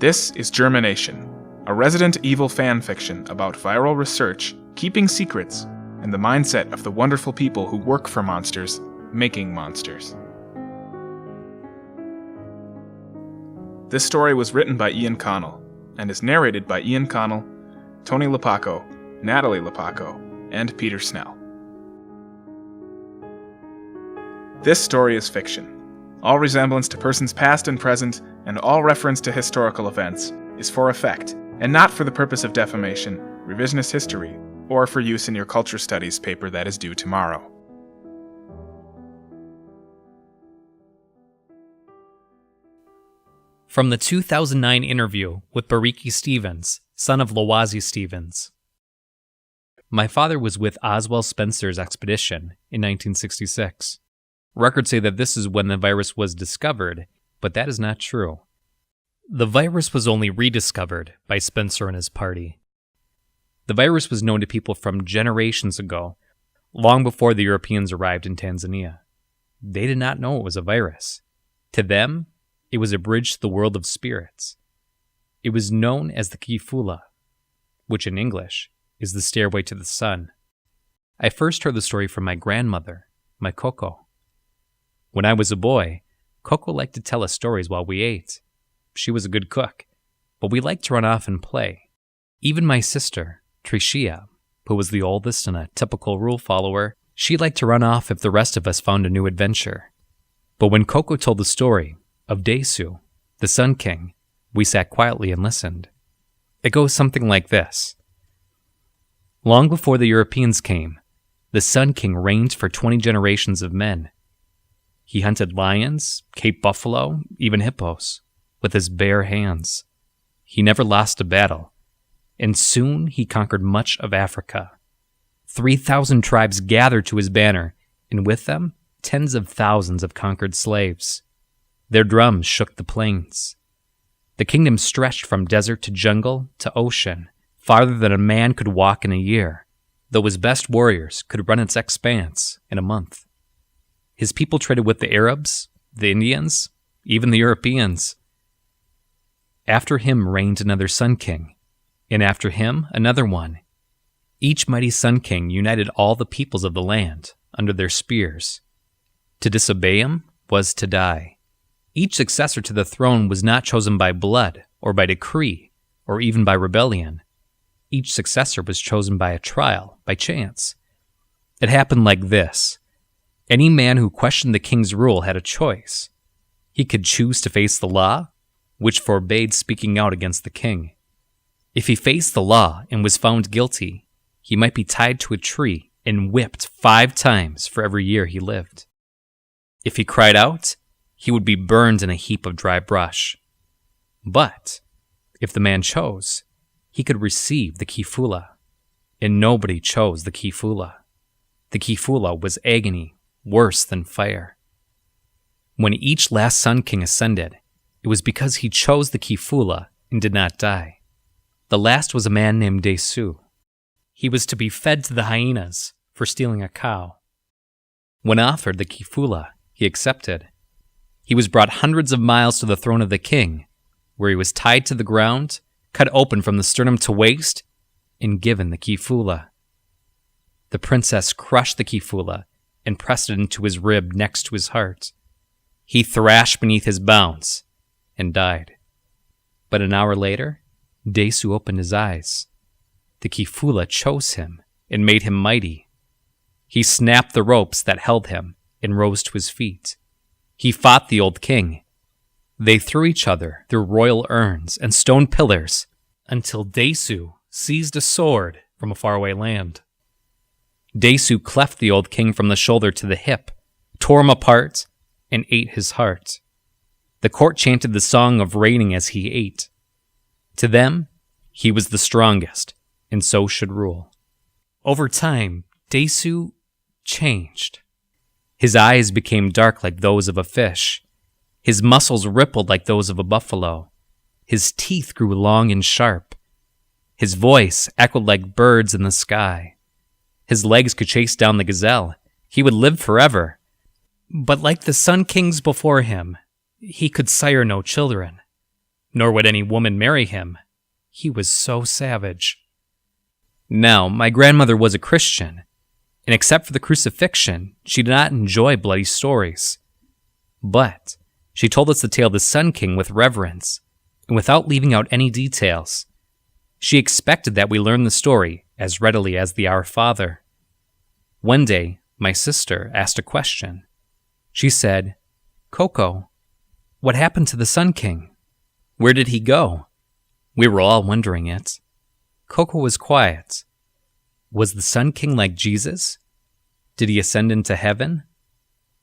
This is Germination, a Resident Evil fanfiction about viral research, keeping secrets, and the mindset of the wonderful people who work for monsters, making monsters. This story was written by Ian Connell, and is narrated by Ian Connell, Tony Lappako, Natalie Lappako, and Peter Snell. This story is fiction. All resemblance to persons past and present, and all reference to historical events, is for effect, and not for the purpose of defamation, revisionist history, or for use in your culture studies paper that is due tomorrow. From the 2009 interview with Bariki Stevens, son of Lawazi Stevens. My father was with Ozwell Spencer's expedition in 1966. Records say that this is when the virus was discovered, but that is not true. The virus was only rediscovered by Spencer and his party. The virus was known to people from generations ago, long before the Europeans arrived in Tanzania. They did not know it was a virus. To them, it was a bridge to the world of spirits. It was known as the Kifula, which in English is the stairway to the sun. I first heard the story from my grandmother, my Coco. When I was a boy, Coco liked to tell us stories while we ate. She was a good cook, but we liked to run off and play. Even my sister, Tricia, who was the oldest and a typical rule follower, she liked to run off if the rest of us found a new adventure. But when Coco told the story of Desu, the Sun King, we sat quietly and listened. It goes something like this. Long before the Europeans came, the Sun King reigned for 20 generations of men. He hunted lions, Cape buffalo, even hippos, with his bare hands. He never lost a battle, and soon he conquered much of Africa. 3,000 tribes gathered to his banner, and with them, tens of thousands of conquered slaves. Their drums shook the plains. The kingdom stretched from desert to jungle to ocean, farther than a man could walk in a year, though his best warriors could run its expanse in a month. His people traded with the Arabs, the Indians, even the Europeans. After him reigned another Sun King, and after him another one. Each mighty Sun King united all the peoples of the land under their spears. To disobey him was to die. Each successor to the throne was not chosen by blood, or by decree, or even by rebellion. Each successor was chosen by a trial, by chance. It happened like this. Any man who questioned the king's rule had a choice. He could choose to face the law, which forbade speaking out against the king. If he faced the law and was found guilty, he might be tied to a tree and whipped 5 times for every year he lived. If he cried out, he would be burned in a heap of dry brush. But if the man chose, he could receive the Kifula, and nobody chose the Kifula. The Kifula was agony, worse than fire. When each last Sun King ascended, it was because he chose the Kifula and did not die. The last was a man named Desu. He was to be fed to the hyenas for stealing a cow. When offered the Kifula, he accepted. He was brought hundreds of miles to the throne of the king, where he was tied to the ground, cut open from the sternum to waist, and given the Kifula. The princess crushed the Kifula and pressed it into his rib next to his heart. He thrashed beneath his bounds and died. But an hour later, Desu opened his eyes. The Kifula chose him and made him mighty. He snapped the ropes that held him and rose to his feet. He fought the old king. They threw each other through royal urns and stone pillars until Desu seized a sword from a faraway land. Desu cleft the old king from the shoulder to the hip, tore him apart, and ate his heart. The court chanted the song of reigning as he ate. To them, he was the strongest, and so should rule. Over time, Desu changed. His eyes became dark like those of a fish. His muscles rippled like those of a buffalo. His teeth grew long and sharp. His voice echoed like birds in the sky. His legs could chase down the gazelle. He would live forever. But like the Sun Kings before him, he could sire no children. nor would any woman marry him. He was so savage. Now, my grandmother was a Christian, and except for the crucifixion, she did not enjoy bloody stories. But she told us the tale of the Sun King with reverence, and without leaving out any details. She expected that we learn the story as readily as the Our Father. One day, my sister asked a question. She said, "Coco, what happened to the Sun King? Where did he go?" We were all wondering it. Coco was quiet. Was the Sun King like Jesus? Did he ascend into heaven?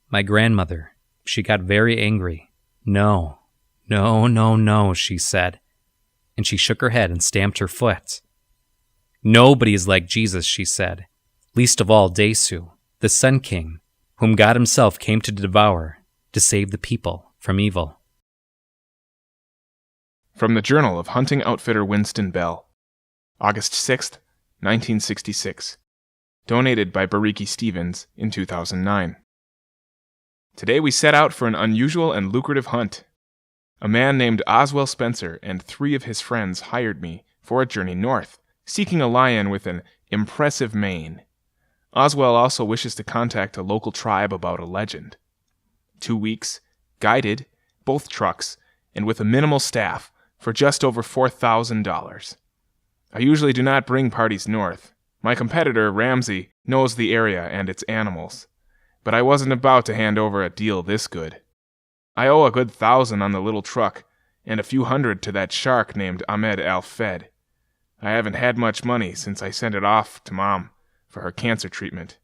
My grandmother, she got very angry. No, she said. And she shook her head and stamped her foot. Nobody is like Jesus, she said. Least of all Desu, the Sun King, whom God himself came to devour, to save the people from evil. From the Journal of Hunting Outfitter Winston Bell, August 6th, 1966. Donated by Bariki Stevens in 2009. Today we set out for an unusual and lucrative hunt. A man named Ozwell Spencer and 3 of his friends hired me for a journey north, seeking a lion with an impressive mane. Ozwell also wishes to contact a local tribe about a legend. 2 weeks, guided, both trucks, and with a minimal staff for just over $4,000. I usually do not bring parties north. My competitor, Ramsey, knows the area and its animals. But I wasn't about to hand over a deal this good. I owe a good 1,000 on the little truck, and a few hundred to that shark named Ahmed Al-Fed. I haven't had much money since I sent it off to Mom for her cancer treatment.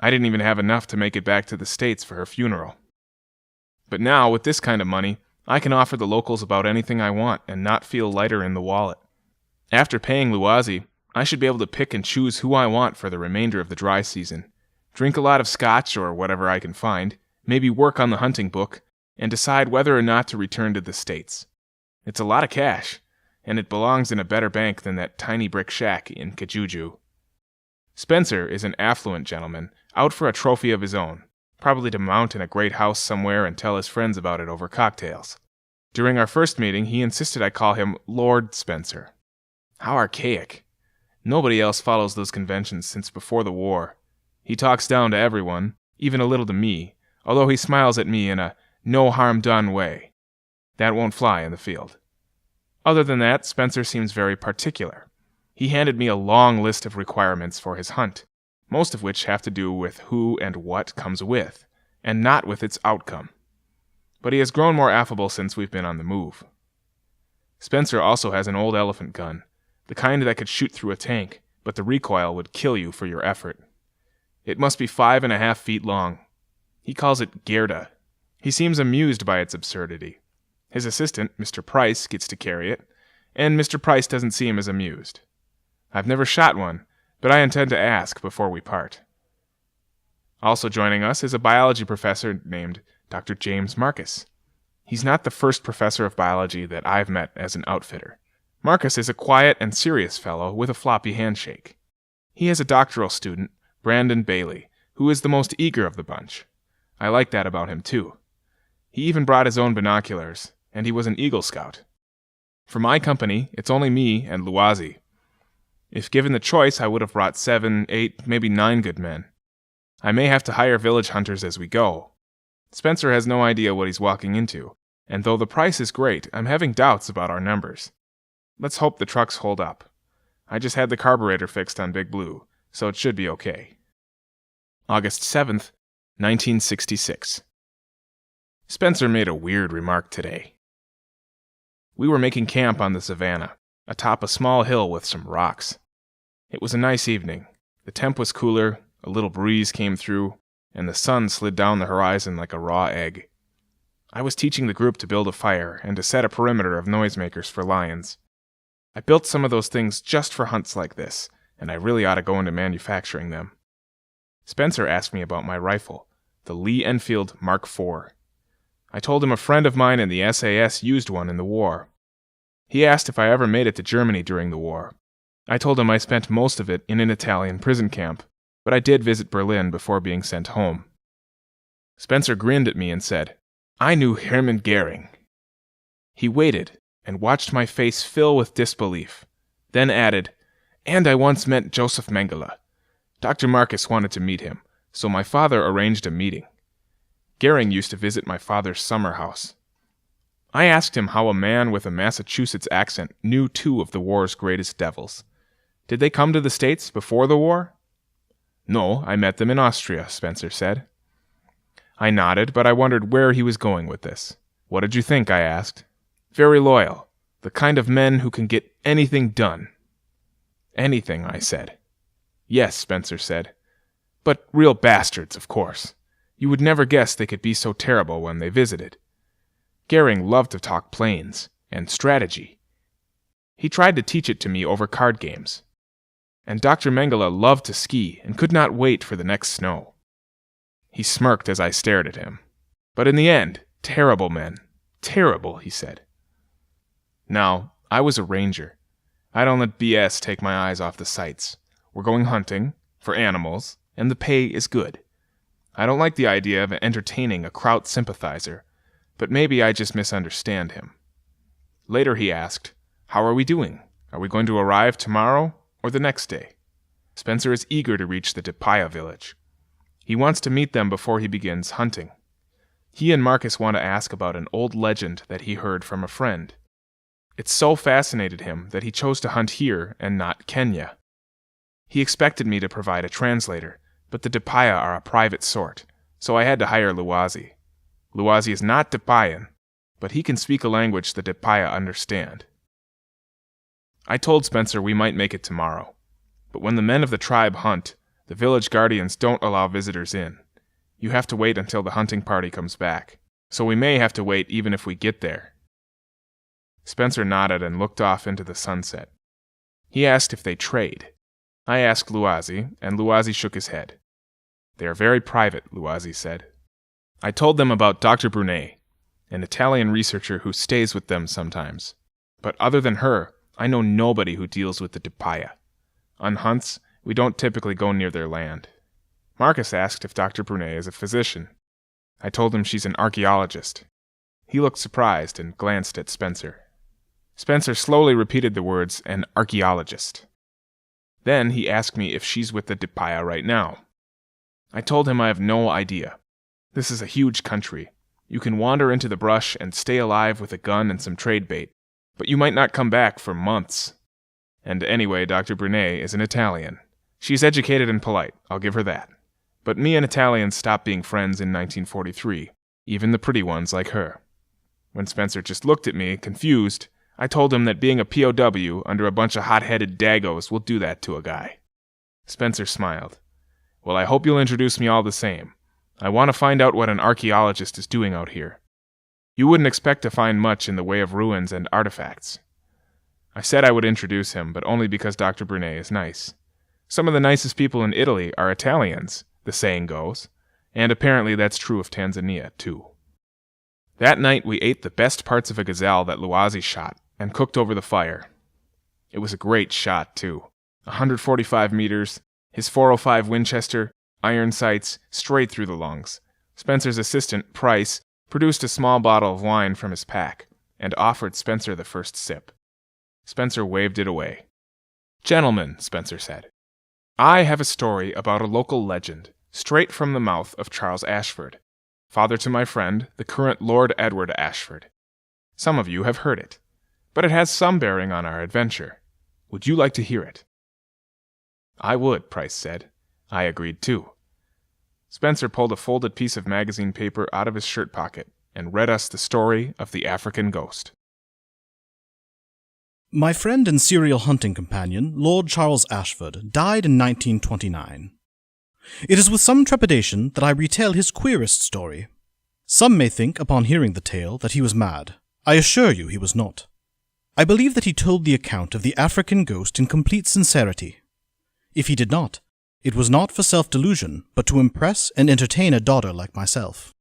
I didn't even have enough to make it back to the States for her funeral. But now, with this kind of money, I can offer the locals about anything I want and not feel lighter in the wallet. After paying Luazi, I should be able to pick and choose who I want for the remainder of the dry season. Drink a lot of scotch or whatever I can find, maybe work on the hunting book, and decide whether or not to return to the States. It's a lot of cash, and it belongs in a better bank than that tiny brick shack in Kajuju. Spencer is an affluent gentleman, out for a trophy of his own, probably to mount in a great house somewhere and tell his friends about it over cocktails. During our first meeting, he insisted I call him Lord Spencer. How archaic. Nobody else follows those conventions since before the war. He talks down to everyone, even a little to me, although he smiles at me in a no-harm-done way. That won't fly in the field. Other than that, Spencer seems very particular. He handed me a long list of requirements for his hunt, most of which have to do with who and what comes with, and not with its outcome. But he has grown more affable since we've been on the move. Spencer also has an old elephant gun, the kind that could shoot through a tank, but the recoil would kill you for your effort. It must be 5.5 feet long. He calls it Gerda. He seems amused by its absurdity. His assistant, Mr. Price, gets to carry it, and Mr. Price doesn't seem as amused. I've never shot one, but I intend to ask before we part. Also joining us is a biology professor named Dr. James Marcus. He's not the first professor of biology that I've met as an outfitter. Marcus is a quiet and serious fellow with a floppy handshake. He has a doctoral student, Brandon Bailey, who is the most eager of the bunch. I like that about him, too. He even brought his own binoculars, and he was an Eagle Scout. For my company, it's only me and Luazi. If given the choice, I would have brought 7, 8, maybe 9 good men. I may have to hire village hunters as we go. Spencer has no idea what he's walking into, and though the price is great, I'm having doubts about our numbers. Let's hope the trucks hold up. I just had the carburetor fixed on Big Blue, so it should be okay. August 7th, 1966. Spencer made a weird remark today. We were making camp on the savannah, atop a small hill with some rocks. It was a nice evening. The temp was cooler, a little breeze came through, and the sun slid down the horizon like a raw egg. I was teaching the group to build a fire and to set a perimeter of noisemakers for lions. I built some of those things just for hunts like this, and I really ought to go into manufacturing them. Spencer asked me about my rifle, the Lee Enfield Mark IV. I told him a friend of mine in the SAS used one in the war. He asked if I ever made it to Germany during the war. I told him I spent most of it in an Italian prison camp, but I did visit Berlin before being sent home. Spencer grinned at me and said, "I knew Hermann Goering." He waited, and watched my face fill with disbelief. Then added, "And I once met Joseph Mengele. Dr. Marcus wanted to meet him, so my father arranged a meeting. Gehring used to visit my father's summer house. I asked him how a man with a Massachusetts accent knew two of the war's greatest devils. Did they come to the States before the war?" "No, I met them in Austria," Spencer said. I nodded, but I wondered where he was going with this. "What did you think?" I asked. "Very loyal. The kind of men who can get anything done." "Anything," I said. "Yes," Spencer said. "But real bastards, of course. You would never guess they could be so terrible when they visited. Gehring loved to talk planes and strategy. He tried to teach it to me over card games. And Dr. Mengele loved to ski and could not wait for the next snow." He smirked as I stared at him. "But in the end, terrible men. Terrible," he said. Now, I was a ranger. I don't let BS take my eyes off the sights. We're going hunting, for animals, and the pay is good. I don't like the idea of entertaining a Kraut sympathizer, but maybe I just misunderstand him. Later he asked, "How are we doing? Are we going to arrive tomorrow or the next day?" Spencer is eager to reach the Depaya village. He wants to meet them before he begins hunting. He and Marcus want to ask about an old legend that he heard from a friend. It so fascinated him that he chose to hunt here and not Kenya. He expected me to provide a translator, but the Depaya are a private sort, so I had to hire Luwazi. Luwazi is not Depayan, but he can speak a language the Depaya understand. I told Spencer we might make it tomorrow, but when the men of the tribe hunt, the village guardians don't allow visitors in. You have to wait until the hunting party comes back, so we may have to wait even if we get there. Spencer nodded and looked off into the sunset. He asked if they trade. I asked Luwazi, and Luwazi shook his head. "They are very private," Luwazi said. I told them about Dr. Brunet, an Italian researcher who stays with them sometimes. But other than her, I know nobody who deals with the Depaya. On hunts, we don't typically go near their land. Marcus asked if Dr. Brunet is a physician. I told him she's an archaeologist. He looked surprised and glanced at Spencer. Spencer slowly repeated the words, "an archaeologist." Then he asked me if she's with the Depaya right now. I told him I have no idea. This is a huge country. You can wander into the brush and stay alive with a gun and some trade bait, but you might not come back for months. And anyway, Dr. Brunet is an Italian. She's educated and polite, I'll give her that. But me and Italians stopped being friends in 1943, even the pretty ones like her. When Spencer just looked at me, confused, I told him that being a POW under a bunch of hot-headed Dagos will do that to a guy. Spencer smiled. "Well, I hope you'll introduce me all the same. I want to find out what an archaeologist is doing out here. You wouldn't expect to find much in the way of ruins and artifacts." I said I would introduce him, but only because Dr. Brunet is nice. Some of the nicest people in Italy are Italians, the saying goes, and apparently that's true of Tanzania, too. That night we ate the best parts of a gazelle that Luwazi shot, and cooked over the fire. It was a great shot, too. 145 meters, his .405 Winchester, iron sights, straight through the lungs. Spencer's assistant, Price, produced a small bottle of wine from his pack, and offered Spencer the first sip. Spencer waved it away. "Gentlemen," Spencer said, "I have a story about a local legend, straight from the mouth of Charles Ashford, father to my friend, the current Lord Edward Ashford. Some of you have heard it, but it has some bearing on our adventure. Would you like to hear it?" "I would," Price said. I agreed too. Spencer pulled a folded piece of magazine paper out of his shirt pocket and read us the story of the African ghost. My friend and serial hunting companion, Lord Charles Ashford, died in 1929. It is with some trepidation that I retell his queerest story. Some may think, upon hearing the tale, that he was mad. I assure you he was not. I believe that he told the account of the African ghost in complete sincerity. If he did not, it was not for self-delusion, but to impress and entertain a daughter like myself.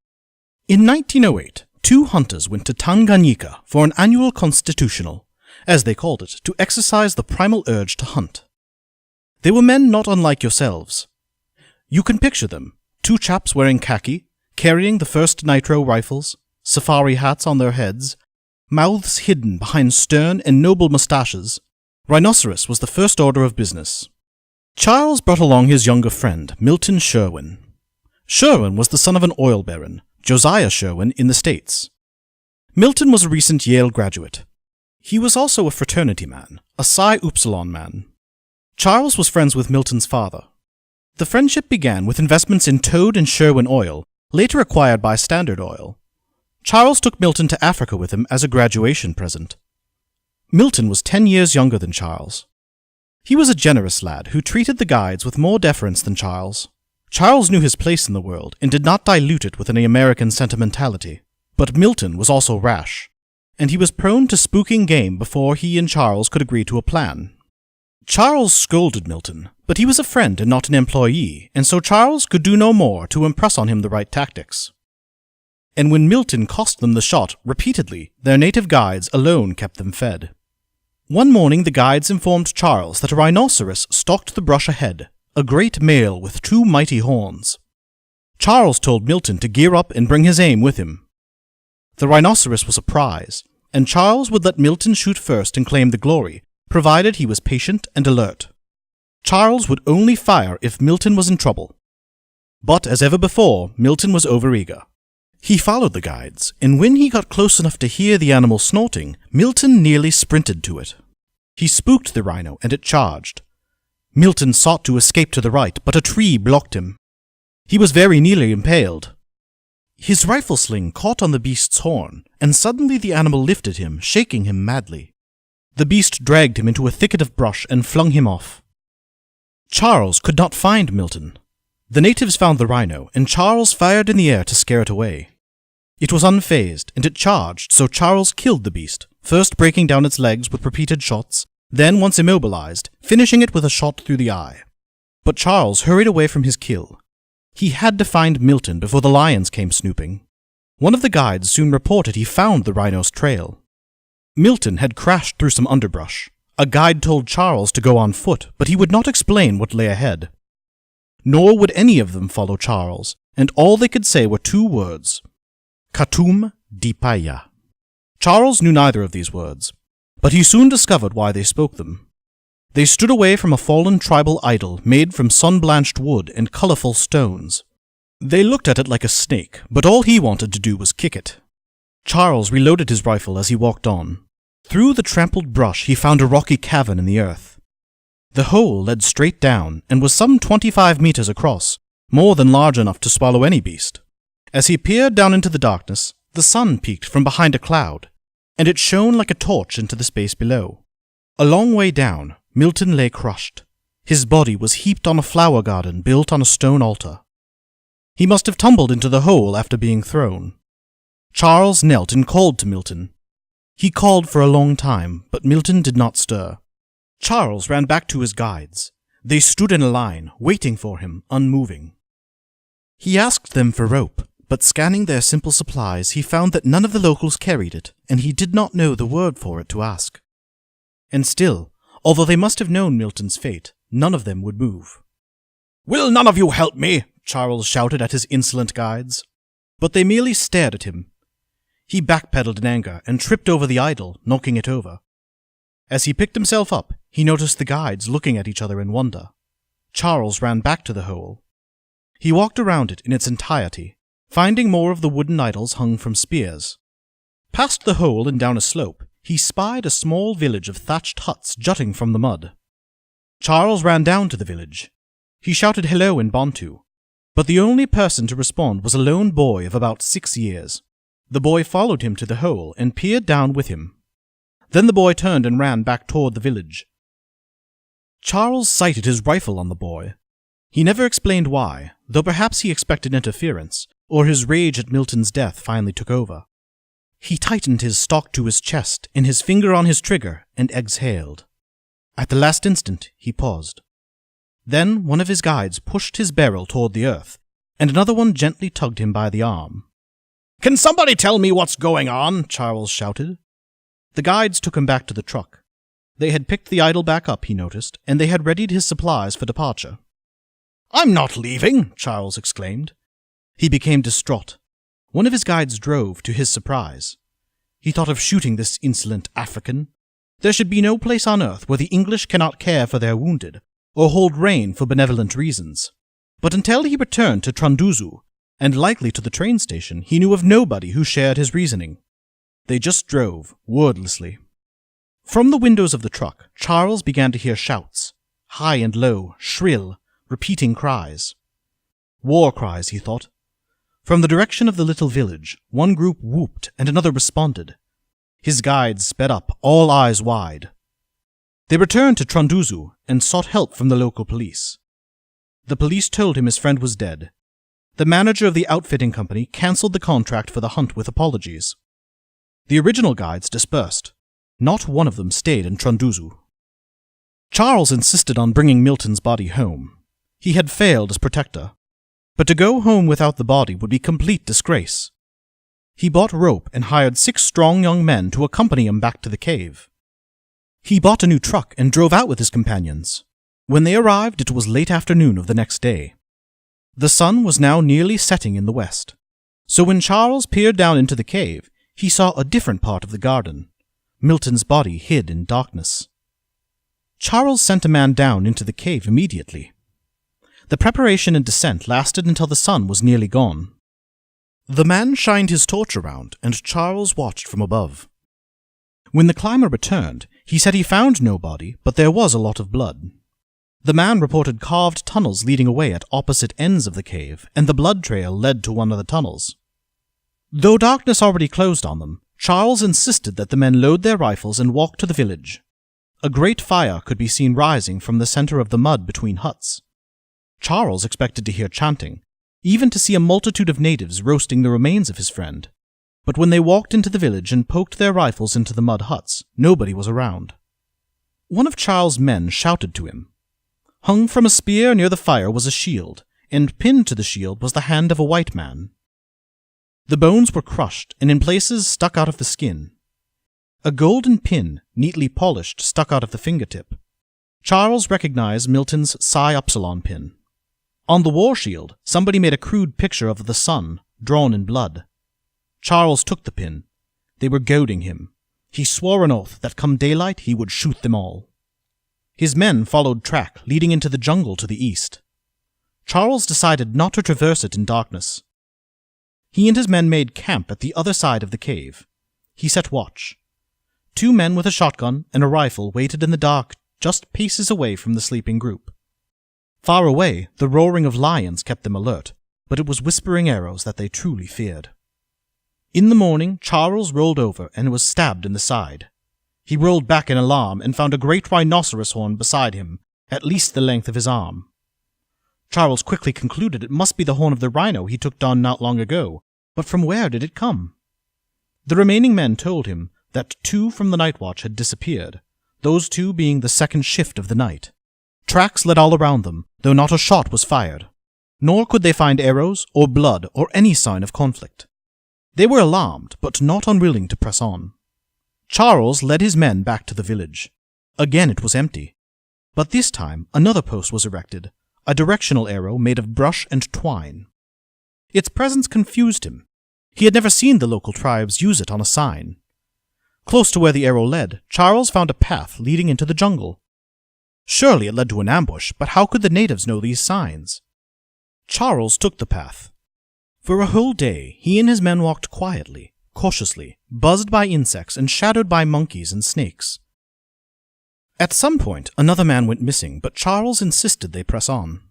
In 1908, 2 hunters went to Tanganyika for an annual constitutional, as they called it, to exercise the primal urge to hunt. They were men not unlike yourselves. You can picture them, 2 chaps wearing khaki, carrying the first nitro rifles, safari hats on their heads, Mouths hidden behind stern and noble moustaches, rhinoceros was the first order of business. Charles brought along his younger friend, Milton Sherwin. Sherwin was the son of an oil baron, Josiah Sherwin, in the States. Milton was a recent Yale graduate. He was also a fraternity man, a Psi Upsilon man. Charles was friends with Milton's father. The friendship began with investments in Toad and Sherwin Oil, later acquired by Standard Oil. Charles took Milton to Africa with him as a graduation present. Milton was 10 years younger than Charles. He was a generous lad who treated the guides with more deference than Charles. Charles knew his place in the world and did not dilute it with any American sentimentality. But Milton was also rash, and he was prone to spooking game before he and Charles could agree to a plan. Charles scolded Milton, but he was a friend and not an employee, and so Charles could do no more to impress on him the right tactics. And when Milton cost them the shot repeatedly, their native guides alone kept them fed. One morning the guides informed Charles that a rhinoceros stalked the brush ahead, a great male with 2 mighty horns. Charles told Milton to gear up and bring his aim with him. The rhinoceros was a prize, and Charles would let Milton shoot first and claim the glory, provided he was patient and alert. Charles would only fire if Milton was in trouble. But as ever before, Milton was overeager. He followed the guides, and when he got close enough to hear the animal snorting, Milton nearly sprinted to it. He spooked the rhino, and it charged. Milton sought to escape to the right, but a tree blocked him. He was very nearly impaled. His rifle sling caught on the beast's horn, and suddenly the animal lifted him, shaking him madly. The beast dragged him into a thicket of brush and flung him off. Charles could not find Milton. The natives found the rhino, and Charles fired in the air to scare it away. It was unfazed, and it charged, so Charles killed the beast, first breaking down its legs with repeated shots, then, once immobilized, finishing it with a shot through the eye. But Charles hurried away from his kill. He had to find Milton before the lions came snooping. One of the guides soon reported he found the rhino's trail. Milton had crashed through some underbrush. A guide told Charles to go on foot, but he would not explain what lay ahead. Nor would any of them follow Charles, and all they could say were 2 words: Katum Dipaya. Charles knew neither of these words, but he soon discovered why they spoke them. They stood away from a fallen tribal idol made from sun-blanched wood and colorful stones. They looked at it like a snake, but all he wanted to do was kick it. Charles reloaded his rifle as he walked on. Through the trampled brush he found a rocky cavern in the earth. The hole led straight down and was some 25 meters across, more than large enough to swallow any beast. As he peered down into the darkness, the sun peeked from behind a cloud, and it shone like a torch into the space below. A long way down, Milton lay crushed. His body was heaped on a flower garden built on a stone altar. He must have tumbled into the hole after being thrown. Charles knelt and called to Milton. He called for a long time, but Milton did not stir. Charles ran back to his guides. They stood in a line, waiting for him, unmoving. He asked them for rope, but scanning their simple supplies, he found that none of the locals carried it, and he did not know the word for it to ask. And still, although they must have known Milton's fate, none of them would move. "Will none of you help me?" Charles shouted at his insolent guides. But they merely stared at him. He backpedaled in anger and tripped over the idol, knocking it over. As he picked himself up, he noticed the guides looking at each other in wonder. Charles ran back to the hole. He walked around it in its entirety, finding more of the wooden idols hung from spears. Past the hole and down a slope, he spied a small village of thatched huts jutting from the mud. Charles ran down to the village. He shouted hello in Bantu, but the only person to respond was a lone boy of about 6 years. The boy followed him to the hole and peered down with him. Then the boy turned and ran back toward the village. Charles sighted his rifle on the boy. He never explained why, though perhaps he expected interference, or his rage at Milton's death finally took over. He tightened his stock to his chest and his finger on his trigger and exhaled. At the last instant, he paused. Then one of his guides pushed his barrel toward the earth, and another one gently tugged him by the arm. "Can somebody tell me what's going on?" Charles shouted. The guides took him back to the truck. They had picked the idol back up, he noticed, and they had readied his supplies for departure. "I'm not leaving!" Charles exclaimed. He became distraught. One of his guides drove, to his surprise. He thought of shooting this insolent African. There should be no place on earth where the English cannot care for their wounded, or hold rein for benevolent reasons. But until he returned to Tranduzu, and likely to the train station, he knew of nobody who shared his reasoning. They just drove, wordlessly. From the windows of the truck, Charles began to hear shouts, high and low, shrill, repeating cries. War cries, he thought. From the direction of the little village, one group whooped and another responded. His guides sped up, all eyes wide. They returned to Tranduzu and sought help from the local police. The police told him his friend was dead. The manager of the outfitting company cancelled the contract for the hunt with apologies. The original guides dispersed. Not one of them stayed in Tranduzu. Charles insisted on bringing Milton's body home. He had failed as protector, but to go home without the body would be complete disgrace. He bought rope and hired 6 strong young men to accompany him back to the cave. He bought a new truck and drove out with his companions. When they arrived, it was late afternoon of the next day. The sun was now nearly setting in the west, so when Charles peered down into the cave, he saw a different part of the garden, Milton's body hid in darkness. Charles sent a man down into the cave immediately. The preparation and descent lasted until the sun was nearly gone. The man shined his torch around, and Charles watched from above. When the climber returned, he said he found no body, but there was a lot of blood. The man reported carved tunnels leading away at opposite ends of the cave, and the blood trail led to one of the tunnels. Though darkness already closed on them, Charles insisted that the men load their rifles and walk to the village. A great fire could be seen rising from the center of the mud between huts. Charles expected to hear chanting, even to see a multitude of natives roasting the remains of his friend. But when they walked into the village and poked their rifles into the mud huts, nobody was around. One of Charles' men shouted to him. Hung from a spear near the fire was a shield, and pinned to the shield was the hand of a white man. The bones were crushed, and in places stuck out of the skin. A golden pin, neatly polished, stuck out of the fingertip. Charles recognized Milton's Psi Upsilon pin. On the war shield, somebody made a crude picture of the sun, drawn in blood. Charles took the pin. They were goading him. He swore an oath that come daylight he would shoot them all. His men followed track leading into the jungle to the east. Charles decided not to traverse it in darkness. He and his men made camp at the other side of the cave. He set watch. 2 men with a shotgun and a rifle waited in the dark just paces away from the sleeping group. Far away, the roaring of lions kept them alert, but it was whispering arrows that they truly feared. In the morning, Charles rolled over and was stabbed in the side. He rolled back in alarm and found a great rhinoceros horn beside him, at least the length of his arm. Charles quickly concluded it must be the horn of the rhino he took down not long ago, but from where did it come? The remaining men told him that 2 from the night watch had disappeared, those 2 being the second shift of the night. Tracks led all around them, though not a shot was fired. Nor could they find arrows or blood or any sign of conflict. They were alarmed, but not unwilling to press on. Charles led his men back to the village. Again it was empty. But this time another post was erected, a directional arrow made of brush and twine. Its presence confused him. He had never seen the local tribes use it on a sign. Close to where the arrow led, Charles found a path leading into the jungle. Surely it led to an ambush, but how could the natives know these signs? Charles took the path. For a whole day, he and his men walked quietly, cautiously, buzzed by insects and shadowed by monkeys and snakes. At some point, another man went missing, but Charles insisted they press on.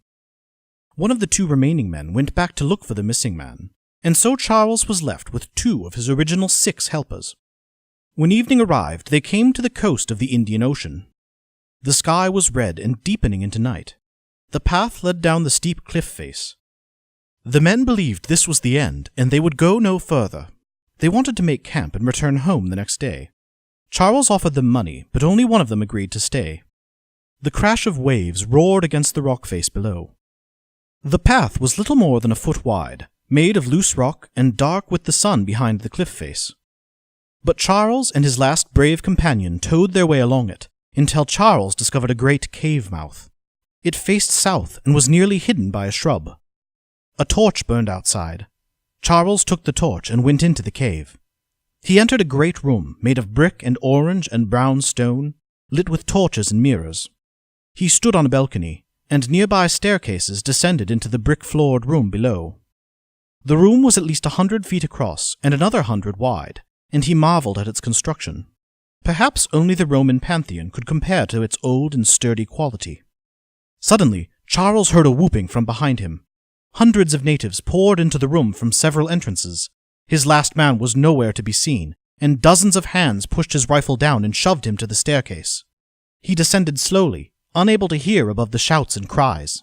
One of the 2 remaining men went back to look for the missing man, and so Charles was left with 2 of his original 6 helpers. When evening arrived, they came to the coast of the Indian Ocean. The sky was red and deepening into night. The path led down the steep cliff face. The men believed this was the end, and they would go no further. They wanted to make camp and return home the next day. Charles offered them money, but only one of them agreed to stay. The crash of waves roared against the rock face below. The path was little more than a foot wide, made of loose rock and dark with the sun behind the cliff face. But Charles and his last brave companion towed their way along it, until Charles discovered a great cave mouth. It faced south and was nearly hidden by a shrub. A torch burned outside. Charles took the torch and went into the cave. He entered a great room made of brick and orange and brown stone, lit with torches and mirrors. He stood on a balcony, and nearby staircases descended into the brick-floored room below. The room was at least 100 feet across and another 100 wide, and he marveled at its construction. Perhaps only the Roman Pantheon could compare to its old and sturdy quality. Suddenly, Charles heard a whooping from behind him. Hundreds of natives poured into the room from several entrances. His last man was nowhere to be seen, and dozens of hands pushed his rifle down and shoved him to the staircase. He descended slowly, unable to hear above the shouts and cries.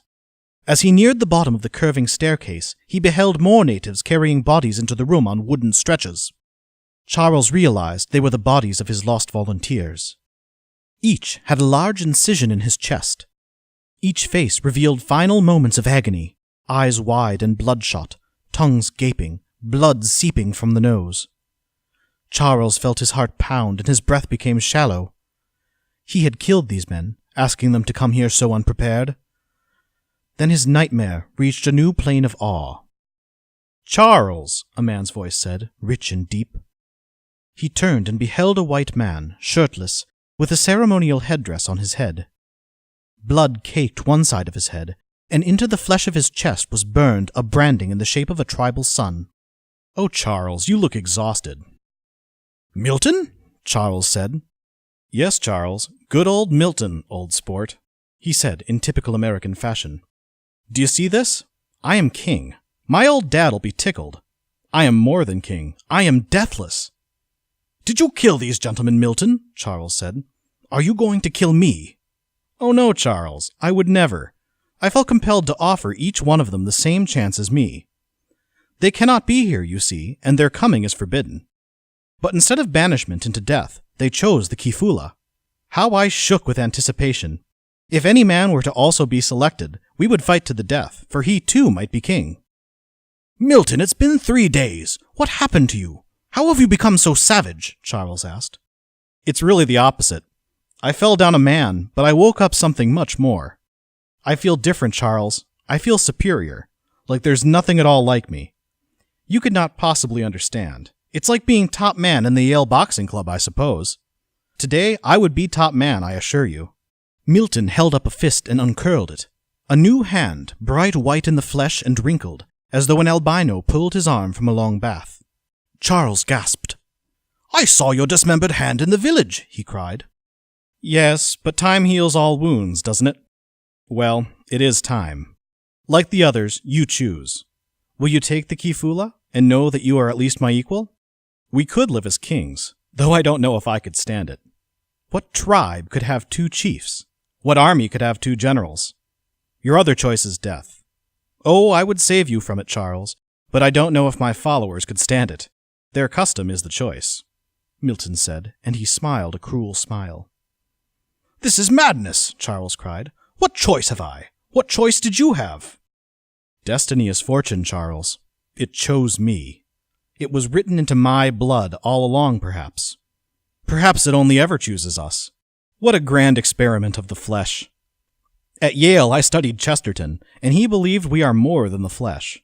As he neared the bottom of the curving staircase, he beheld more natives carrying bodies into the room on wooden stretchers. Charles realized they were the bodies of his lost volunteers. Each had a large incision in his chest. Each face revealed final moments of agony, eyes wide and bloodshot, tongues gaping, blood seeping from the nose. Charles felt his heart pound and his breath became shallow. He had killed these men, asking them to come here so unprepared. Then his nightmare reached a new plane of awe. "Charles," a man's voice said, rich and deep. He turned and beheld a white man, shirtless, with a ceremonial headdress on his head. Blood caked one side of his head, and into the flesh of his chest was burned a branding in the shape of a tribal sun. "Oh, Charles, you look exhausted." "Milton?" Charles said. "Yes, Charles, good old Milton, old sport," he said in typical American fashion. "Do you see this? I am king. My old dad'll be tickled. I am more than king. I am deathless." "Did you kill these gentlemen, Milton?" Charles said. "Are you going to kill me?" "Oh no, Charles, I would never. I felt compelled to offer each one of them the same chance as me. They cannot be here, you see, and their coming is forbidden. But instead of banishment into death, they chose the kifula. How I shook with anticipation. If any man were to also be selected, we would fight to the death, for he too might be king." "Milton, it's been 3 days. What happened to you? How have you become so savage?" Charles asked. "It's really the opposite. I fell down a man, but I woke up something much more. I feel different, Charles. I feel superior, like there's nothing at all like me. You could not possibly understand. It's like being top man in the Yale Boxing Club, I suppose. Today, I would be top man, I assure you." Milton held up a fist and uncurled it. A new hand, bright white in the flesh and wrinkled, as though an albino pulled his arm from a long bath. Charles gasped. "I saw your dismembered hand in the village," he cried. "Yes, but time heals all wounds, doesn't it? Well, it is time. Like the others, you choose. Will you take the kifula and know that you are at least my equal? We could live as kings, though I don't know if I could stand it. What tribe could have 2 chiefs? What army could have 2 generals? Your other choice is death. Oh, I would save you from it, Charles, but I don't know if my followers could stand it. Their custom is the choice," Milton said, and he smiled a cruel smile. "This is madness," Charles cried. "What choice have I? What choice did you have?" "Destiny is fortune, Charles. It chose me. It was written into my blood all along, perhaps. Perhaps it only ever chooses us. What a grand experiment of the flesh. At Yale, I studied Chesterton, and he believed we are more than the flesh.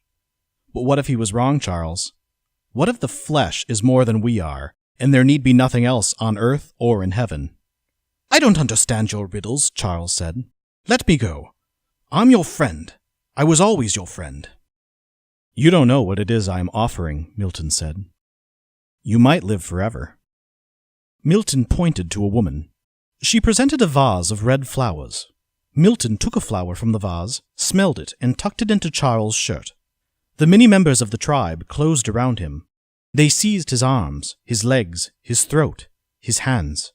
But what if he was wrong, Charles? What if the flesh is more than we are, and there need be nothing else on earth or in heaven?" "I don't understand your riddles," Charles said. "Let me go. I'm your friend. I was always your friend." "You don't know what it is I am offering," Milton said. "You might live forever." Milton pointed to a woman. She presented a vase of red flowers. Milton took a flower from the vase, smelled it, and tucked it into Charles' shirt. The many members of the tribe closed around him. They seized his arms, his legs, his throat, his hands.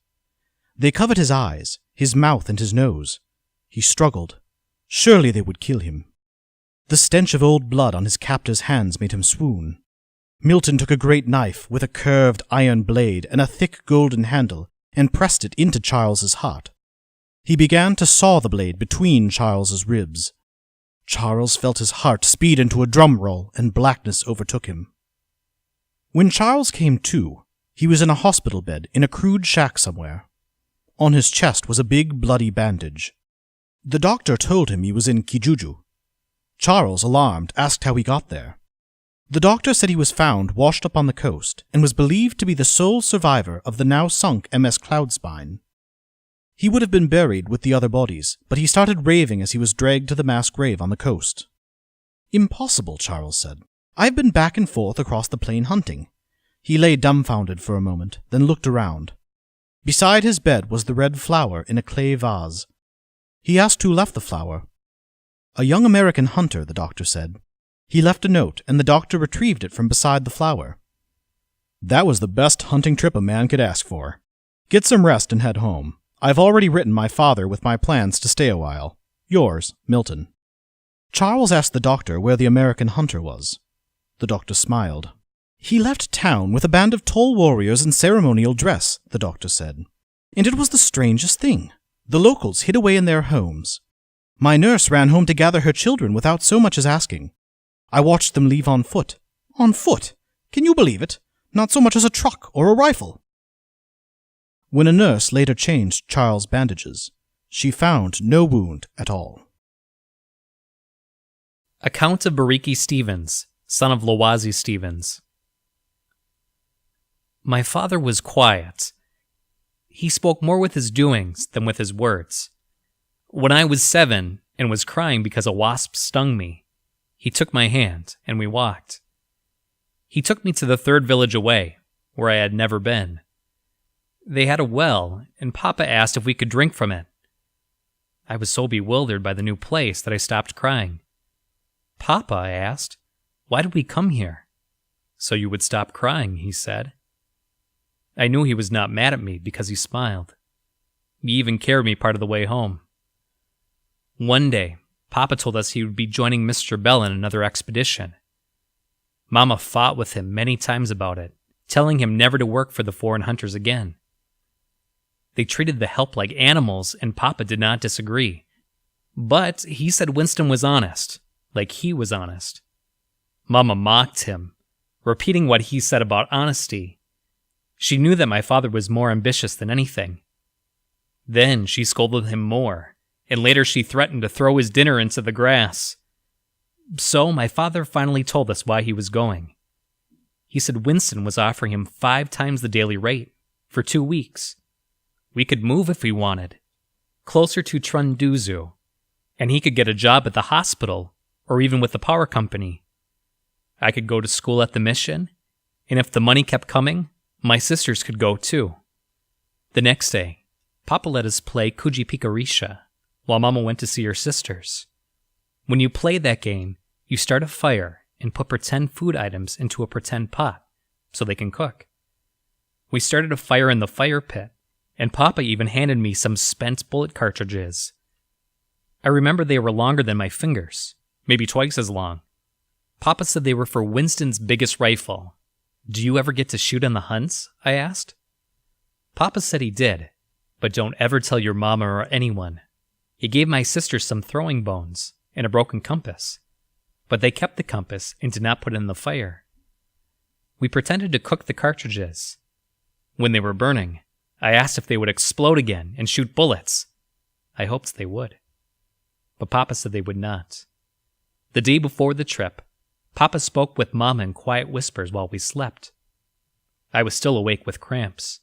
They covered his eyes, his mouth, and his nose. He struggled. Surely they would kill him. The stench of old blood on his captor's hands made him swoon. Milton took a great knife with a curved iron blade and a thick golden handle and pressed it into Charles's heart. He began to saw the blade between Charles's ribs. Charles felt his heart speed into a drum roll, and blackness overtook him. When Charles came to, he was in a hospital bed in a crude shack somewhere. On his chest was a big bloody bandage. The doctor told him he was in Kijuju. Charles, alarmed, asked how he got there. The doctor said he was found washed up on the coast and was believed to be the sole survivor of the now sunk MS Cloudspine. He would have been buried with the other bodies, but he started raving as he was dragged to the mass grave on the coast. Impossible, Charles said. I've been back and forth across the plain hunting. He lay dumbfounded for a moment, then looked around. Beside his bed was the red flower in a clay vase. He asked who left the flower. A young American hunter, the doctor said. He left a note, and the doctor retrieved it from beside the flower. That was the best hunting trip a man could ask for. Get some rest and head home. I've already written my father with my plans to stay a while. Yours, Milton. Charles asked the doctor where the American hunter was. The doctor smiled. He left town with a band of tall warriors in ceremonial dress, the doctor said. And it was the strangest thing. The locals hid away in their homes. My nurse ran home to gather her children without so much as asking. I watched them leave on foot. On foot? Can you believe it? Not so much as a truck or a rifle. When a nurse later changed Charles' bandages, she found no wound at all. Account of Bariki Stevens, son of Lawazi Stevens. My father was quiet. He spoke more with his doings than with his words. When I was 7 and was crying because a wasp stung me, he took my hand and we walked. He took me to the 3rd village away, where I had never been. They had a well, and Papa asked if we could drink from it. I was so bewildered by the new place that I stopped crying. Papa, I asked, why did we come here? So you would stop crying, he said. I knew he was not mad at me because he smiled. He even carried me part of the way home. One day, Papa told us he would be joining Mr. Bell in another expedition. Mama fought with him many times about it, telling him never to work for the foreign hunters again. They treated the help like animals, and Papa did not disagree. But he said Winston was honest, like he was honest. Mama mocked him, repeating what he said about honesty. She knew that my father was more ambitious than anything. Then she scolded him more, and later she threatened to throw his dinner into the grass. So my father finally told us why he was going. He said Winston was offering him 5 times the daily rate for 2 weeks. We could move if we wanted, closer to Trunduzu, and he could get a job at the hospital or even with the power company. I could go to school at the mission, and if the money kept coming, my sisters could go too. The next day, Papa let us play Kujipikarisha while Mama went to see her sisters. When you play that game, you start a fire and put pretend food items into a pretend pot so they can cook. We started a fire in the fire pit, and Papa even handed me some spent bullet cartridges. I remember they were longer than my fingers, maybe twice as long. Papa said they were for Winston's biggest rifle. Do you ever get to shoot on the hunts? I asked. Papa said he did, but don't ever tell your mama or anyone. He gave my sisters some throwing bones and a broken compass, but they kept the compass and did not put it in the fire. We pretended to cook the cartridges. When they were burning, I asked if they would explode again and shoot bullets. I hoped they would. But Papa said they would not. The day before the trip, Papa spoke with Mama in quiet whispers while we slept. I was still awake with cramps.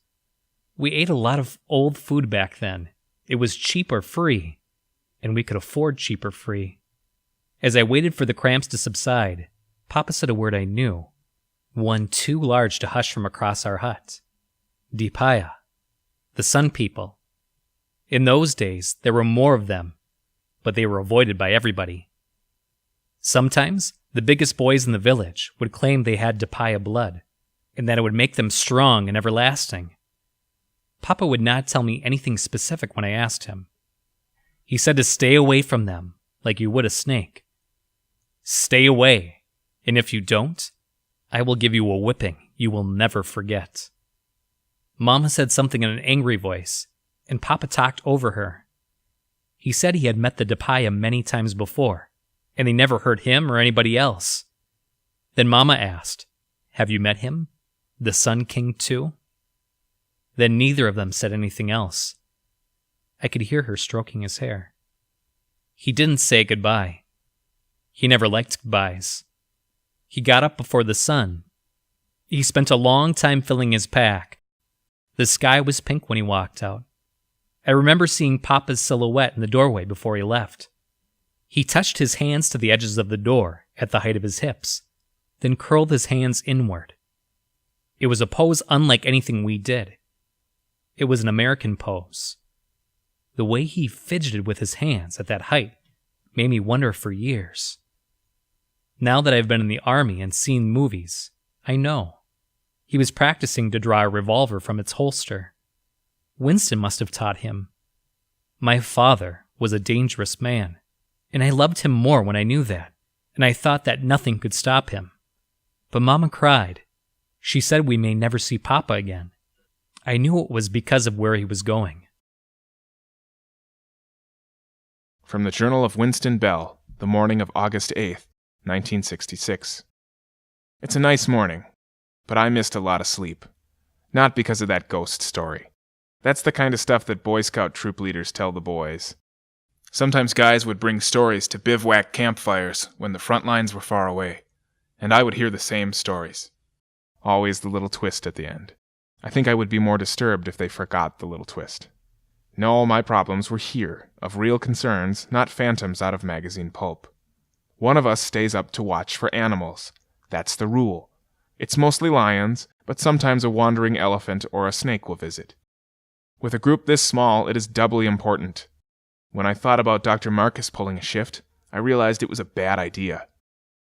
We ate a lot of old food back then. It was cheap or free, and we could afford cheap or free. As I waited for the cramps to subside, Papa said a word I knew, one too large to hush from across our hut. Dipaya, the Sun People. In those days, there were more of them, but they were avoided by everybody. Sometimes, the biggest boys in the village would claim they had Dipaya blood, and that it would make them strong and everlasting. Papa would not tell me anything specific when I asked him. He said to stay away from them, like you would a snake. Stay away, and if you don't, I will give you a whipping you will never forget. Mama said something in an angry voice, and Papa talked over her. He said he had met the Dipaya many times before, and they never hurt him or anybody else. Then Mama asked, have you met him? The Sun King too? Then neither of them said anything else. I could hear her stroking his hair. He didn't say goodbye. He never liked goodbyes. He got up before the sun. He spent a long time filling his pack. The sky was pink when he walked out. I remember seeing Papa's silhouette in the doorway before he left. He touched his hands to the edges of the door at the height of his hips, then curled his hands inward. It was a pose unlike anything we did. It was an American pose. The way he fidgeted with his hands at that height made me wonder for years. Now that I've been in the army and seen movies, I know. He was practicing to draw a revolver from its holster. Winston must have taught him. My father was a dangerous man, and I loved him more when I knew that, and I thought that nothing could stop him. But Mama cried. She said we may never see Papa again. I knew it was because of where he was going. From the Journal of Winston Bell, the morning of August 8th, 1966. It's a nice morning, but I missed a lot of sleep. Not because of that ghost story. That's the kind of stuff that Boy Scout troop leaders tell the boys. Sometimes guys would bring stories to bivouac campfires when the front lines were far away, and I would hear the same stories. Always the little twist at the end. I think I would be more disturbed if they forgot the little twist. No, my problems were here, of real concerns, not phantoms out of magazine pulp. One of us stays up to watch for animals. That's the rule. It's mostly lions, but sometimes a wandering elephant or a snake will visit. With a group this small, it is doubly important. When I thought about Dr. Marcus pulling a shift, I realized it was a bad idea.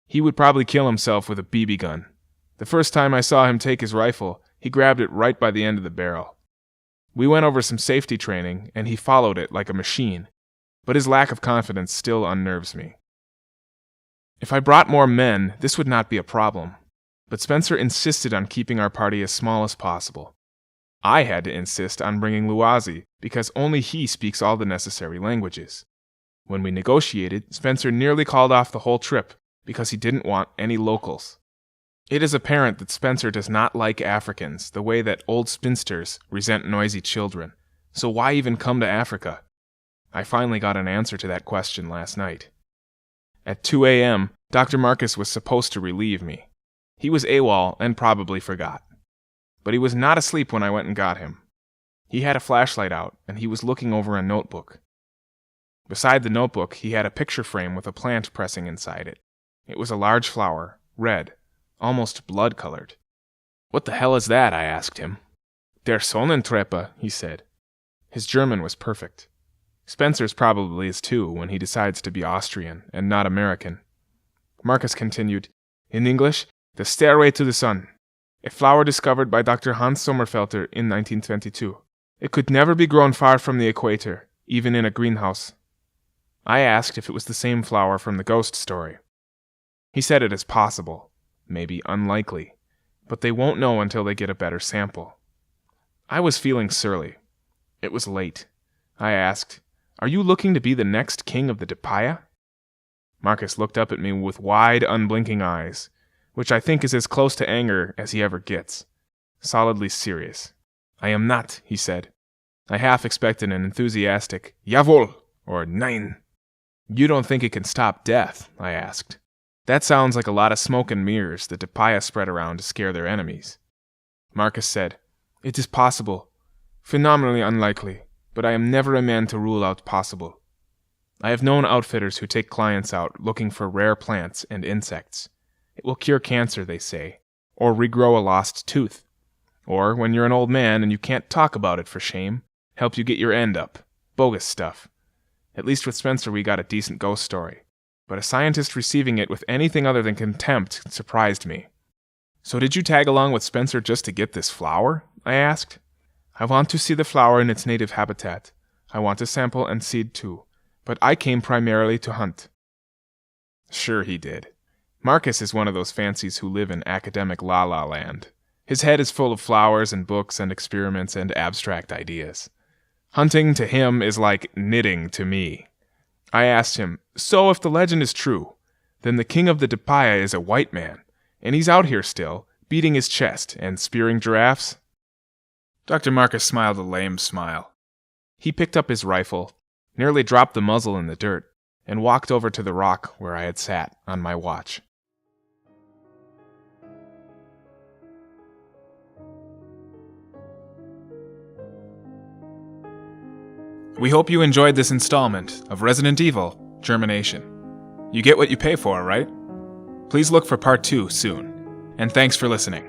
He would probably kill himself with a BB gun. The first time I saw him take his rifle, he grabbed it right by the end of the barrel. We went over some safety training, and he followed it like a machine, but his lack of confidence still unnerves me. If I brought more men, this would not be a problem, but Spencer insisted on keeping our party as small as possible. I had to insist on bringing Lowazi, because only he speaks all the necessary languages. When we negotiated, Spencer nearly called off the whole trip, because he didn't want any locals. It is apparent that Spencer does not like Africans the way that old spinsters resent noisy children, so why even come to Africa? I finally got an answer to that question last night. At 2 a.m., Dr. Marcus was supposed to relieve me. He was AWOL and probably forgot. But he was not asleep when I went and got him. He had a flashlight out, and he was looking over a notebook. Beside the notebook, he had a picture frame with a plant pressing inside it. It was a large flower, red, almost blood-colored. "What the hell is that?" I asked him. "Der Sonnentreppe," he said. His German was perfect. Spencer's probably is too when he decides to be Austrian and not American. Marcus continued, "In English, the Stairway to the Sun. A flower discovered by Dr. Hans Sommerfelter in 1922. It could never be grown far from the equator, even in a greenhouse." I asked if it was the same flower from the ghost story. He said it is possible, maybe unlikely, but they won't know until they get a better sample. I was feeling surly. It was late. I asked, "Are you looking to be the next king of the Depaya?" Marcus looked up at me with wide, unblinking eyes, which I think is as close to anger as he ever gets. Solidly serious. "I am not," he said. I half expected an enthusiastic "Jawohl" or "Nein." "You don't think it can stop death?" I asked. That sounds like a lot of smoke and mirrors that Depaya spread around to scare their enemies. Marcus said, "It is possible. Phenomenally unlikely, but I am never a man to rule out possible. I have known outfitters who take clients out looking for rare plants and insects. It will cure cancer, they say, or regrow a lost tooth. Or, when you're an old man and you can't talk about it for shame, help you get your end up. Bogus stuff. At least with Spencer we got a decent ghost story. But a scientist receiving it with anything other than contempt surprised me. "So did you tag along with Spencer just to get this flower?" I asked. "I want to see the flower in its native habitat. I want to sample and seed too. But I came primarily to hunt." Sure he did. Marcus is one of those fancies who live in academic la-la land. His head is full of flowers and books and experiments and abstract ideas. Hunting to him is like knitting to me. I asked him, "So if the legend is true, then the king of the Depaya is a white man, and he's out here still, beating his chest and spearing giraffes?" Dr. Marcus smiled a lame smile. He picked up his rifle, nearly dropped the muzzle in the dirt, and walked over to the rock where I had sat on my watch. We hope you enjoyed this installment of Resident Evil Germination. You get what you pay for, right? Please look for Part 2 soon, and thanks for listening.